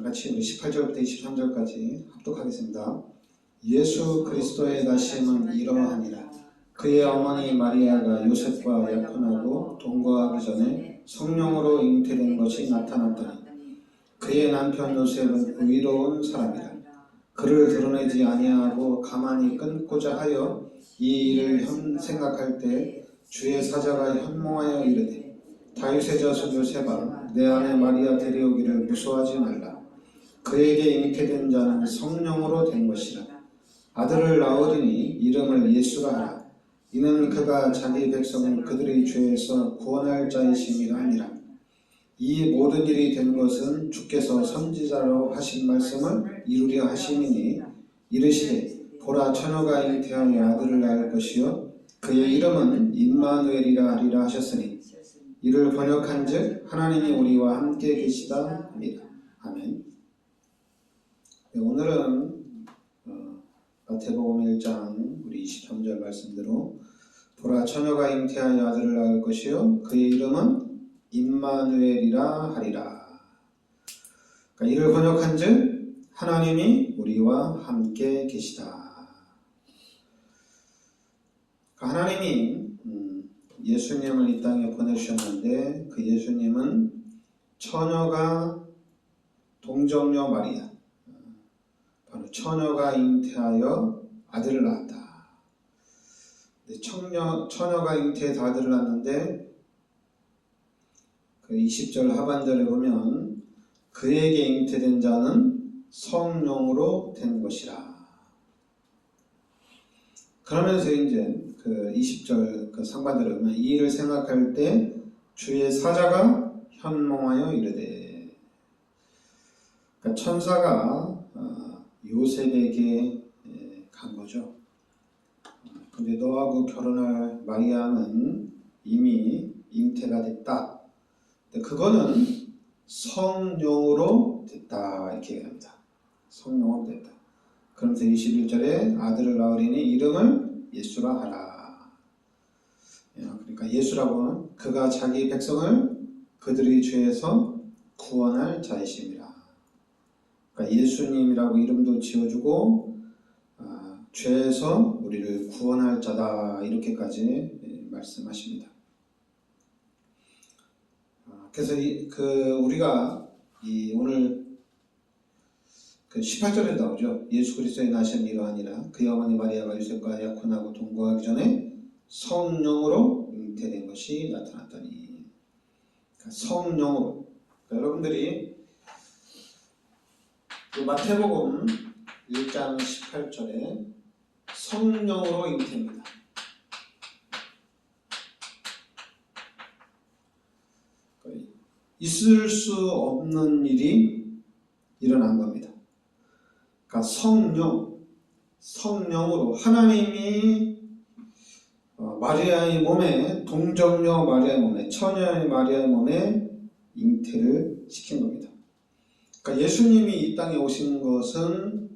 같이 우리 18절부터 23절까지 합독하겠습니다. 예수 그리스도의 나심은 이러하니라. 그의 어머니 마리아가 요셉과 약혼하고 동거하기 전에 성령으로 잉태된 것이 나타났더니 그의 남편 요셉은 의로운 사람이라. 그를 드러내지 아니하고 가만히 끊고자 하여 이 일을 생각할 때 주의 사자가 현몽하여 이르되 다윗의 자손 요셉아 내 아내 마리아 데려오기를 무서워하지 말라. 그에게 잉태된 자는 성령으로 된 것이라. 아들을 낳으리니 이름을 예수라 하라. 이는 그가 자기 백성을 그들의 죄에서 구원할 자이심이라 하니라. 이 모든 일이 된 것은 주께서 선지자로 하신 말씀을 이루려 하심이니 이르시되 보라 처녀가 잉태하여 아들을 낳을 것이요 그의 이름은 임마누엘이라 하리라 하셨으니 이를 번역한즉 하나님이 우리와 함께 계시다 합니다. 아멘. 네, 오늘은 마태복음 1장 우리 23절 말씀대로 보라 처녀가 잉태하여 아들을 낳을 것이요 그의 이름은 임마누엘이라 하리라. 그러니까 이를 번역한즉 하나님이 우리와 함께 계시다. 그러니까 하나님이 예수님을 이 땅에 보내주셨는데 그 예수님은 처녀가 동정녀 마리아, 바로 처녀가 잉태하여 아들을 낳았다. 처녀가 잉태해서 아들을 낳았는데 그 20절 하반절에 보면 그에게 잉태된 자는 성령으로 된 것이라. 그러면서 이제 그 20절 그 상반절에 보면 이 일을 생각할 때 주의 사자가 현몽하여 이르되, 그러니까 천사가 요셉에게 간 거죠. 근데 너하고 결혼할 마리아는 이미 잉태가 됐다. 근데 그거는 성령으로 됐다 이렇게 얘기합니다. 성령으로 됐다. 그러면서 21절에 아들을 낳으리니 이름을 예수라 하라. 그러니까 예수라고는 그가 자기 백성을 그들의 죄에서 구원할 자이심이라. 그러니까 예수님이라고 이름도 지어주고 죄에서 우리를 구원할 자다 이렇게까지 말씀하십니다. 그래서 우리가 오늘 그 18절에 나오죠. 예수 그리스도의 나심은 이러하니라. 그의 어머니 마리아가 요셉과 약혼하고 동거하기 전에 성령으로 잉태된 것이 나타났더니. 그러니까 성령으로. 그러니까 여러분들이 마태복음 1장 18절에 성령으로 잉태입니다. 있을 수 없는 일이 일어난 겁니다. 그러니까 성령으로 하나님이 마리아의 몸에, 동정녀 마리아의 몸에, 처녀의 마리아의 몸에 잉태를 시킨 겁니다. 그러니까 예수님이 이 땅에 오신 것은,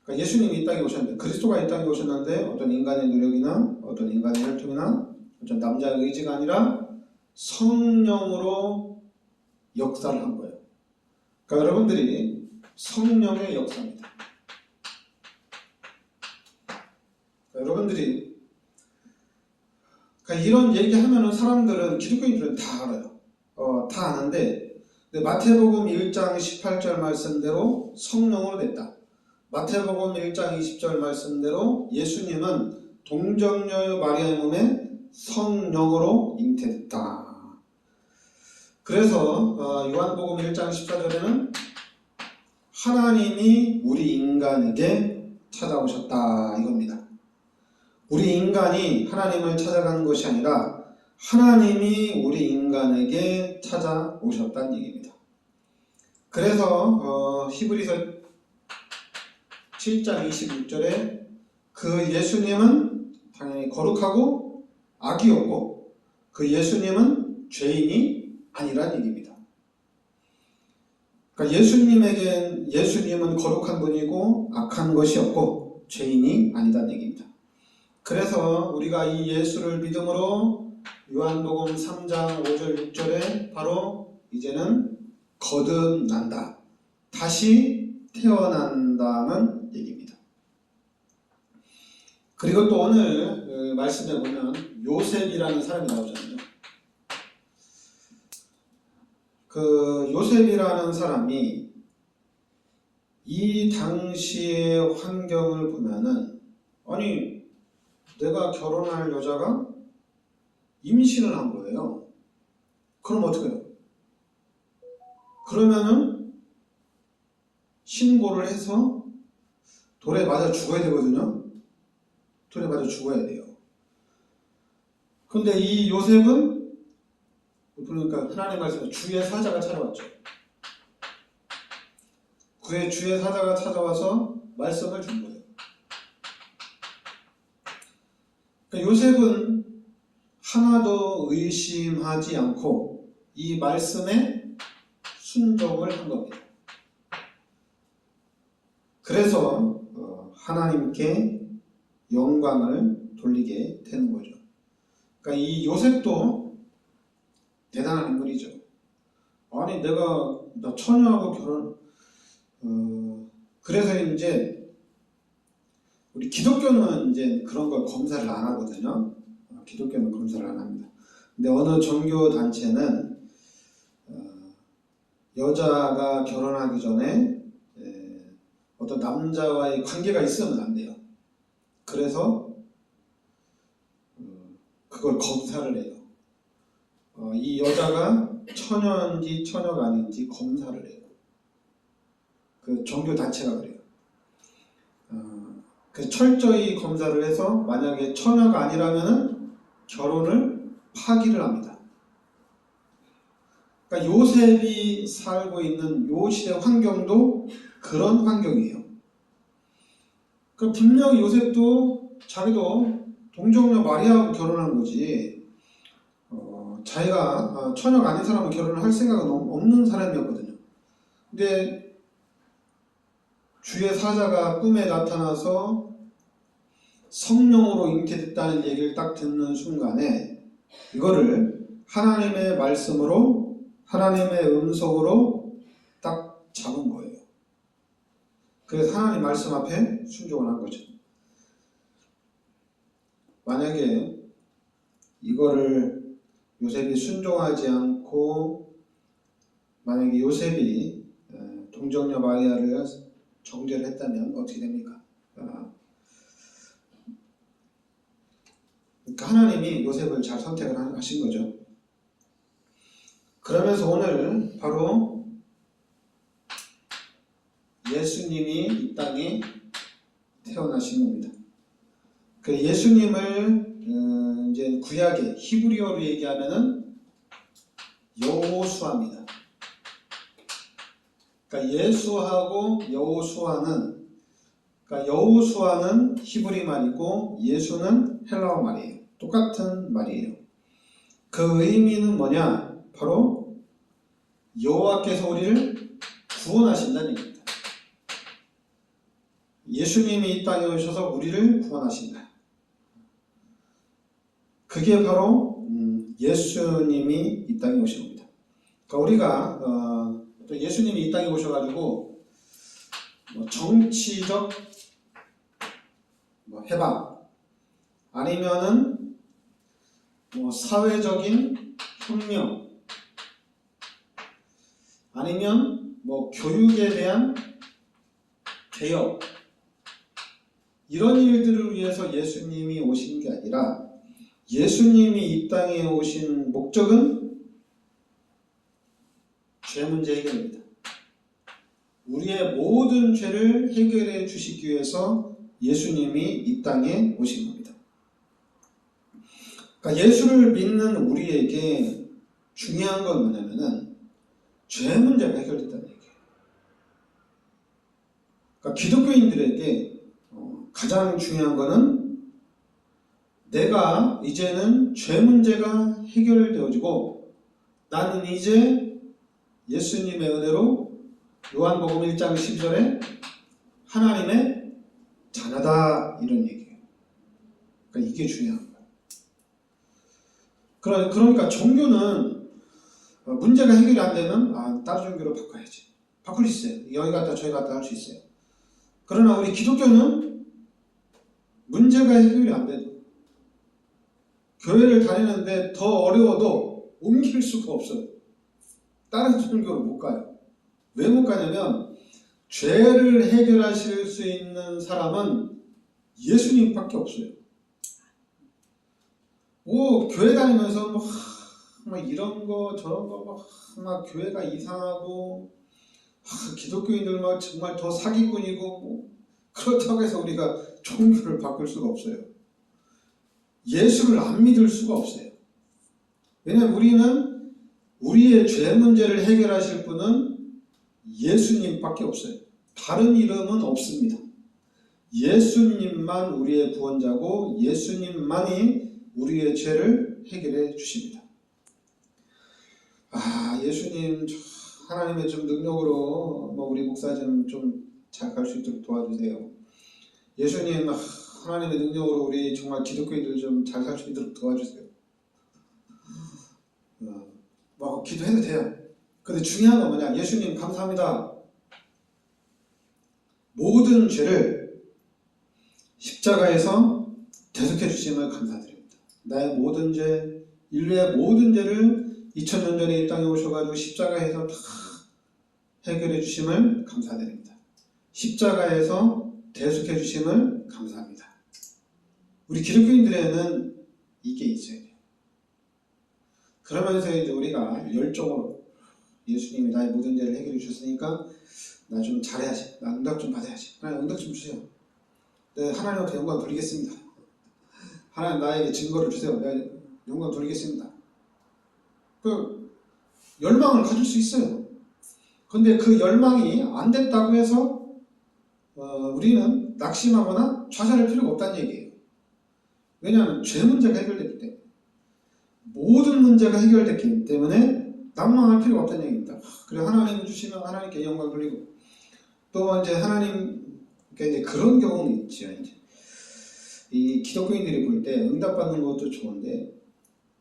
그러니까 예수님이 이 땅에 오셨는데, 그리스도가 이 땅에 오셨는데 어떤 인간의 노력이나 어떤 인간의 혈통이나 어떤 남자의 의지가 아니라 성령으로 역사를 한 거예요. 그러니까 여러분들이 성령의 역사입니다. 그러니까 여러분들이 이런 얘기하면은 사람들은, 기독교인들은 다 알아요. 다 아는데, 마태복음 1장 18절 말씀대로 성령으로 됐다. 마태복음 1장 20절 말씀대로 예수님은 동정녀 마리아의 몸에 성령으로 잉태됐다. 그래서 요한복음 1장 14절에는 하나님이 우리 인간에게 찾아오셨다 이겁니다. 우리 인간이 하나님을 찾아간 것이 아니라 하나님이 우리 인간에게 찾아오셨다는 얘기입니다. 그래서 히브리서 7장 26절에 그 예수님은 당연히 거룩하고 악이 없고 그 예수님은 죄인이 아니란 얘기입니다. 그러니까 예수님은 거룩한 분이고 악한 것이 없고 죄인이 아니란 얘기입니다. 그래서 우리가 이 예수를 믿음으로 요한복음 3장 5절 6절에 바로 이제는 거듭난다. 다시 태어난다는 얘기입니다. 그리고 또 오늘 말씀에 보면 요셉이라는 사람이 나오잖아요. 그 요셉이라는 사람이 이 당시의 환경을 보면은, 아니 내가 결혼할 여자가 임신을 한 거예요. 그럼 어떻게 해요? 그러면은 신고를 해서 돌에 맞아 죽어야 되거든요. 돌에 맞아 죽어야 돼요. 근데 이 요셉은 그러니까 하나님 말씀에 주의 사자가 찾아왔죠. 그의 주의 사자가 찾아와서 말씀을 준 거예요. 그러니까 요셉은 하나도 의심하지 않고 이 말씀에 순종을 한 겁니다. 그래서 하나님께 영광을 돌리게 되는 거죠. 그러니까 이 요셉도 대단한 인물이죠. 아니 나 처녀하고 결혼, 그래서 이제 우리 기독교는 이제 그런 걸 검사를 안 하거든요. 기독교는 검사를 안 합니다. 근데 어느 종교 단체는 여자가 결혼하기 전에 어떤 남자와의 관계가 있으면 안 돼요. 그래서 그걸 검사를 해요. 이 여자가 처녀인지 처녀가 아닌지 검사를 해요. 그 종교 단체가 그래요. 그 철저히 검사를 해서 만약에 처녀가 아니라면은 결혼을 파기를 합니다. 그러니까 요셉이 살고 있는 요 시대 환경도 그런 환경이에요. 그 분명히 요셉도 자기도 동정녀 마리아하고 결혼한 거지, 자기가 처녀가 아닌 사람과 결혼을 할 생각은 없는 사람이었거든요. 근데 주의 사자가 꿈에 나타나서 성령으로 잉태됐다는 얘기를 딱 듣는 순간에 이거를 하나님의 말씀으로, 하나님의 음성으로 딱 잡은 거예요. 그래서 하나님 말씀 앞에 순종을 한 거죠. 만약에 이거를 요셉이 순종하지 않고 만약에 요셉이 동정녀 마리아를 정죄를 했다면 어떻게 됩니까? 그러니까 하나님이 요셉을 잘 선택을 하신 거죠. 그러면서 오늘 바로 예수님이 이 땅에 태어나신 겁니다. 그 예수님을 이제 구약의 히브리어로 얘기하면은 여호수아입니다. 그러니까 예수하고 여호수아는, 그러니까 여호수아는 히브리 말이고 예수는 헬라어 말이에요. 똑같은 말이에요. 그 의미는 뭐냐? 바로 여호와께서 우리를 구원하신다는 얘기입니다. 예수님이 이 땅에 오셔서 우리를 구원하신다. 그게 바로 예수님이 이 땅에 오신 겁니다. 그러니까 우리가 또 예수님이 이 땅에 오셔가지고 정치적 해방 아니면은 사회적인 혁명 아니면 교육에 대한 개혁, 이런 일들을 위해서 예수님이 오신 게 아니라 예수님이 이 땅에 오신 목적은 죄 문제 해결입니다. 우리의 모든 죄를 해결해 주시기 위해서 예수님이 이 땅에 오신 겁니다. 그러니까 예수를 믿는 우리에게 중요한 건 뭐냐면은 죄 문제가 해결됐다는 얘기예요. 그러니까 기독교인들에게 가장 중요한 거는 내가 이제는 죄 문제가 해결되어지고 나는 이제 예수님의 은혜로 요한복음 1장 12절에 하나님의 자녀다, 이런 얘기예요. 그러니까 이게 중요한 거예요. 그러니까 종교는 문제가 해결이 안 되면 다른 종교로 바꿔야지. 바꿀 수 있어요. 여기 갔다 저기 갔다 할 수 있어요. 그러나 우리 기독교는 문제가 해결이 안 돼도 교회를 다니는데 더 어려워도 옮길 수가 없어요. 다른 종교로 못 가요. 왜 못 가냐면 죄를 해결하실 수 있는 사람은 예수님밖에 없어요. 뭐 교회 다니면서 막 이런 거 저런 거 막 교회가 이상하고 기독교인들 막 정말 더 사기꾼이고 뭐 그렇다고 해서 우리가 종교를 바꿀 수가 없어요. 예수를 안 믿을 수가 없어요. 왜냐하면 우리는 우리의 죄 문제를 해결하실 분은 예수님밖에 없어요. 다른 이름은 없습니다. 예수님만 우리의 구원자고 예수님만이 우리의 죄를 해결해 주십니다. 예수님 하나님의 좀 능력으로 우리 목사 좀 잘 갈 수 있도록 도와주세요. 예수님 하나님의 능력으로 우리 정말 기독교인들 좀 잘 살 수 있도록 도와주세요. 기도해도 돼요. 근데 중요한 건 뭐냐? 예수님 감사합니다. 모든 죄를 십자가에서 대속해 주심을 감사드립니다. 나의 모든 죄, 인류의 모든 죄를 2000년 전에 이 땅에 오셔가지고 십자가에서 다 해결해 주심을 감사드립니다. 십자가에서 대속해 주심을 감사합니다. 우리 기독교인들에는 이게 있어야 돼요. 그러면서 이제 우리가 열정으로 예수님이 나의 모든 죄를 해결해 주셨으니까 나 좀 잘해야지. 나 응답 좀 받아야지. 하나님 응답 좀 주세요. 내가 하나님한테 영광 돌리겠습니다. 하나님 나에게 증거를 주세요. 내가 영광 돌리겠습니다. 그 열망을 가질 수 있어요. 근데 그 열망이 안 됐다고 해서 우리는 낙심하거나 좌절할 필요가 없다는 얘기예요. 왜냐하면 죄 문제가 해결됐기 때문에 모든 문제가 해결됐기 때문에 낭망할 필요가 없다는 얘기입니다. 그래 하나님 주시면 하나님께 영광 돌리고 또 이제 하나님 이제 그런 경우는 있죠. 이제 이 기독교인들이 볼 때 응답받는 것도 좋은데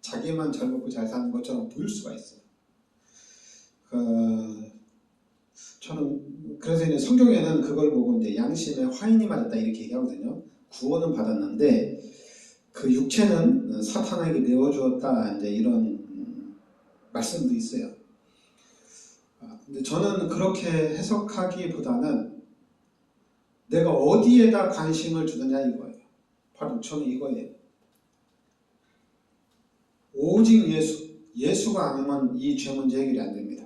자기만 잘 먹고 잘 사는 것처럼 보일 수가 있어요. 저는 그래서 이제 성경에는 그걸 보고 이제 양심에 화인이 맞았다 이렇게 얘기하거든요. 구원은 받았는데 그 육체는 사탄에게 내어주었다 이제 이런 말씀도 있어요. 근데 저는 그렇게 해석하기보다는 내가 어디에다 관심을 두느냐 이거예요. 바로 저는 이거예요. 오직 예수가 아니면 이 죄 문제 해결이 안 됩니다.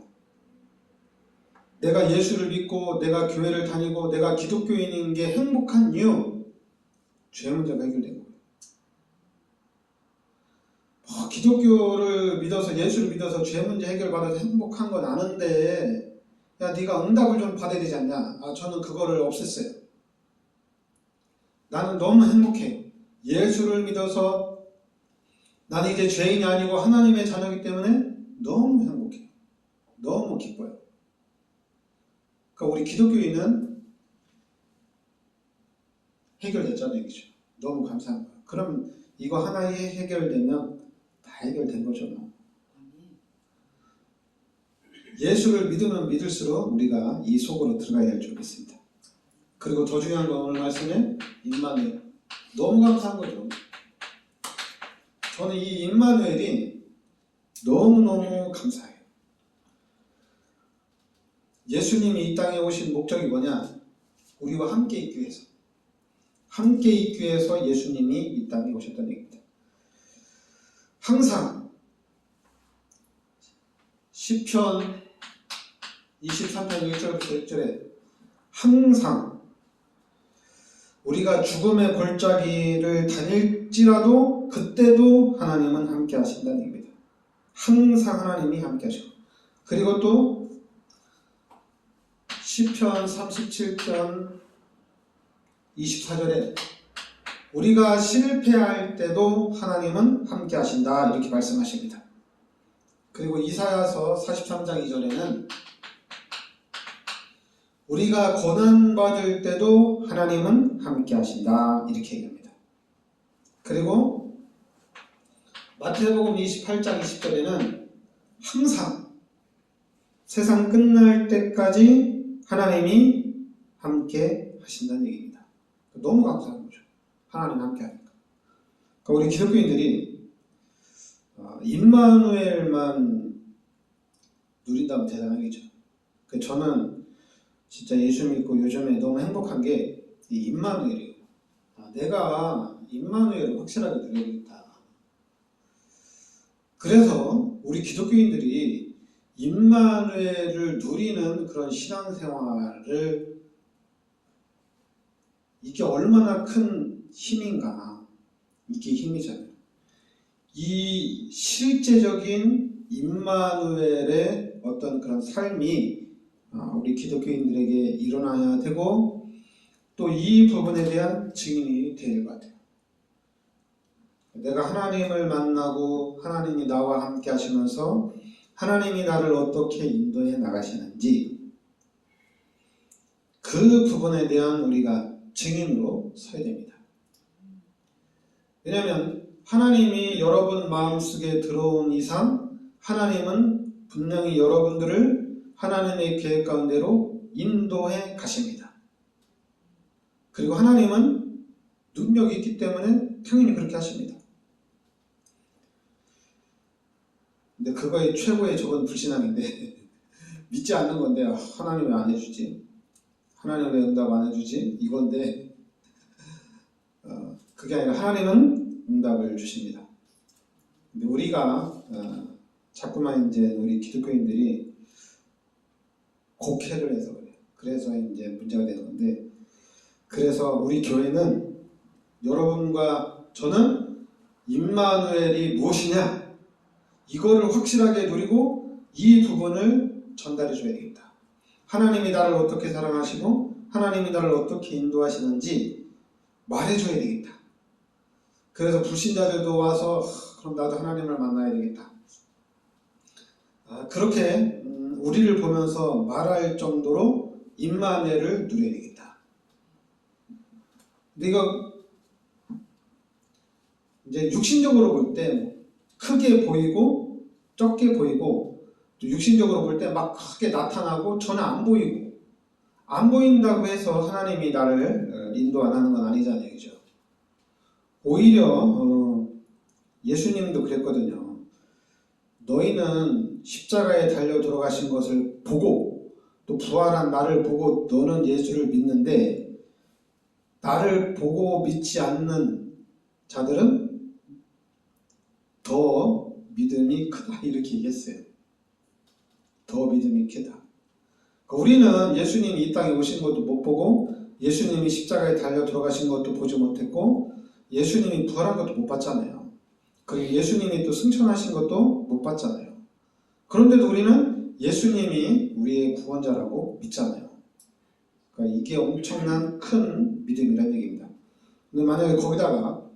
내가 예수를 믿고 내가 교회를 다니고 내가 기독교인인 게 행복한 이유, 죄 문제가 해결된 거예요. 기독교를 믿어서 예수를 믿어서 죄 문제 해결받아서 행복한 건 아는데 야 네가 응답을 좀 받아야 되지 않냐? 저는 그거를 없앴어요. 나는 너무 행복해. 예수를 믿어서 나는 이제 죄인이 아니고 하나님의 자녀이기 때문에 너무 행복해. 너무 기뻐요. 그러니까 우리 기독교인은 해결됐잖아요. 얘기죠. 너무 감사한 거예요. 그럼 이거 하나 해결되면 다 해결된 거죠. 예수를 믿으면 믿을수록 우리가 이 속으로 들어가야 될 줄 믿습니다. 그리고 더 중요한 건 오늘 말씀에 임마누엘. 너무 감사한 거죠. 저는 이 임마누엘이 너무너무 감사해요. 예수님이 이 땅에 오신 목적이 뭐냐? 우리와 함께 있기 위해서. 함께 있기 위해서 예수님이 이 땅에 오셨다는 얘기입니다. 항상 시편 23편 1절부터 6절에 항상 우리가 죽음의 골짜기를 다닐지라도 그때도 하나님은 함께 하신다는 얘기입니다. 항상 하나님이 함께 하시고 그리고 또 시편 37편 24절에 우리가 실패할 때도 하나님은 함께 하신다 이렇게 말씀하십니다. 그리고 이사야서 43장 2절에는 우리가 고난받을 때도 하나님은 함께 하신다 이렇게 얘기합니다. 그리고 마태복음 28장 20절에는 항상 세상 끝날 때까지 하나님이 함께 하신다는 얘기입니다. 너무 감사한 거죠. 하나님 함께 하니까. 그러니까 우리 기독교인들이 임마누엘만 누린다면 대단한 거죠. 저는 진짜 예수 믿고 요즘에 너무 행복한 게 이 임마누엘이에요. 내가 임마누엘을 확실하게 누려야겠다. 그래서 우리 기독교인들이 임마누엘을 누리는 그런 신앙생활을 이게 얼마나 큰 힘인가. 이게 힘이잖아요. 이 실제적인 임마누엘의 어떤 그런 삶이 우리 기독교인들에게 일어나야 되고 또 이 부분에 대한 증인이 될 것 같아요. 내가 하나님을 만나고 하나님이 나와 함께 하시면서 하나님이 나를 어떻게 인도해 나가시는지 그 부분에 대한 우리가 증인으로 서야 됩니다. 왜냐하면 하나님이 여러분 마음속에 들어온 이상 하나님은 분명히 여러분들을 하나님의 계획 가운데로 인도해 가십니다. 그리고 하나님은 능력이 있기 때문에 당연히 그렇게 하십니다. 근데 그거의 최고의 적은 불신앙인데 믿지 않는 건데 하나님 왜 안 해주지? 하나님 왜 응답 안 해주지? 이건데 그게 아니라 하나님은 응답을 주십니다. 근데 우리가 자꾸만 이제 우리 기독교인들이 곡해를 해서 그래요. 그래서 이제 문제가 되는 건데 그래서 우리 교회는 여러분과 저는 임마누엘이 무엇이냐 이거를 확실하게 누리고 이 부분을 전달해 줘야 되겠다. 하나님이 나를 어떻게 사랑하시고 하나님이 나를 어떻게 인도하시는지 말해줘야 되겠다. 그래서 불신자들도 와서 그럼 나도 하나님을 만나야 되겠다. 그렇게 우리를 보면서 말할 정도로 임마누엘을 누려야 되겠다. 근데 이거 이제 육신적으로 볼 때 크게 보이고 적게 보이고 또 육신적으로 볼 때 막 크게 나타나고 전혀 안 보이고 안 보인다고 해서 하나님이 나를 인도 안 하는 건 아니잖아요. 그죠? 오히려 예수님도 그랬거든요. 너희는 십자가에 달려 들어가신 것을 보고 또 부활한 나를 보고 너는 예수를 믿는데 나를 보고 믿지 않는 자들은 더 믿음이 크다 이렇게 얘기했어요. 더 믿음이 크다. 우리는 예수님이 이 땅에 오신 것도 못 보고 예수님이 십자가에 달려 들어가신 것도 보지 못했고 예수님이 부활한 것도 못 봤잖아요. 그리고 예수님이 또 승천하신 것도 못 봤잖아요. 그런데도 우리는 예수님이 우리의 구원자라고 믿잖아요. 그러니까 이게 엄청난 큰 믿음이라는 얘기입니다. 근데 만약에 거기다가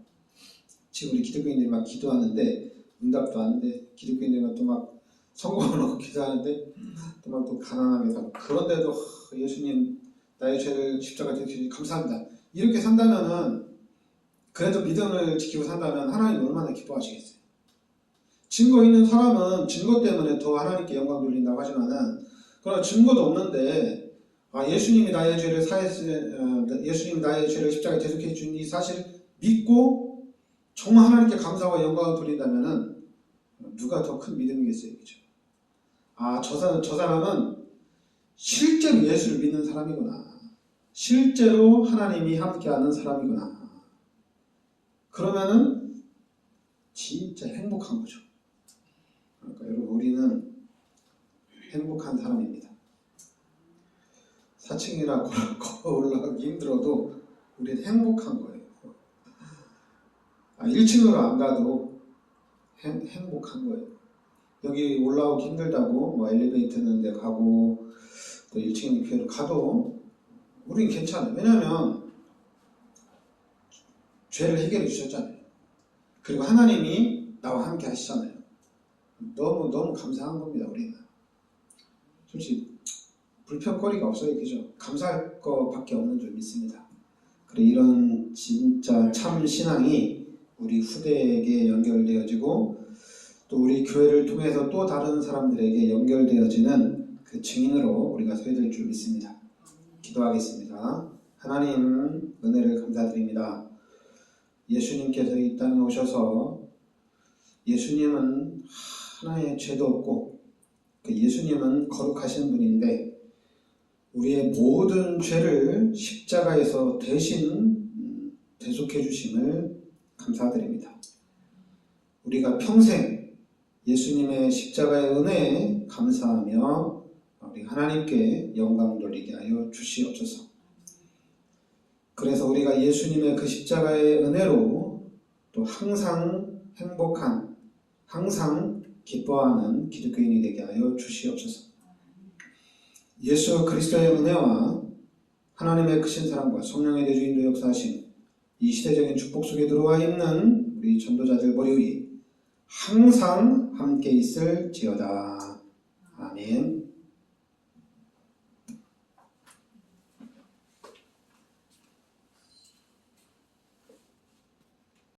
지금 우리 기독교인들이 막 기도하는데 응답도 안 돼. 기독교인들이 또 막 성공을 하고 기도하는데 또 막 또 가난하게 살고 그런데도 예수님 나의 죄를 십자가에 대주시니 감사합니다. 이렇게 산다면은 그래도 믿음을 지키고 산다면 하나님 얼마나 기뻐하시겠어요. 증거 있는 사람은 증거 때문에 더 하나님께 영광 돌린다고 하지만은 그러나 증거도 없는데 예수님이 나의 죄를 예수님이 나의 죄를 십자가에 대속해 준 이 사실을 믿고 정말 하나님께 감사와 영광을 돌린다면은 누가 더 큰 믿음이겠어요, 그죠? 저 사람은 실제로 예수를 믿는 사람이구나. 실제로 하나님이 함께하는 사람이구나. 그러면은 진짜 행복한 거죠. 그러니까 여러분 우리는 행복한 사람입니다. 4층이나 걸어 올라가기 힘들어도 우리는 행복한 거예요. 1층으로 안 가도 행복한 거예요. 여기 올라오기 힘들다고 뭐 엘리베이터 있는 데 가고 또 1층 교회로 가도 우린 괜찮아요. 왜냐하면 죄를 해결해 주셨잖아요. 그리고 하나님이 나와 함께 하시잖아요. 너무 감사한 겁니다. 우리는 솔직히 불평거리가 없어요. 그죠? 감사할 것밖에 없는 줄 믿습니다. 그래 이런 진짜 참 신앙이 우리 후대에게 연결되어지고 또 우리 교회를 통해서 또 다른 사람들에게 연결되어지는 그 증인으로 우리가 서야 될 줄 믿습니다. 기도하겠습니다. 하나님 은혜를 감사드립니다. 예수님께서 이 땅에 오셔서 예수님은 하나의 죄도 없고 그 예수님은 거룩하신 분인데 우리의 모든 죄를 십자가에서 대신 대속해 주심을 감사드립니다. 우리가 평생 예수님의 십자가의 은혜에 감사하며 우리 하나님께 영광 돌리게 하여 주시옵소서. 그래서 우리가 예수님의 그 십자가의 은혜로 또 항상 행복한, 항상 기뻐하는 기독교인이 되게 하여 주시옵소서. 예수 그리스도의 은혜와 하나님의 크신 사랑과 성령의 대주인도 역사하신 이 시대적인 축복 속에 들어와 있는 우리 전도자들 머리 위에 항상 함께 있을지어다. 아멘.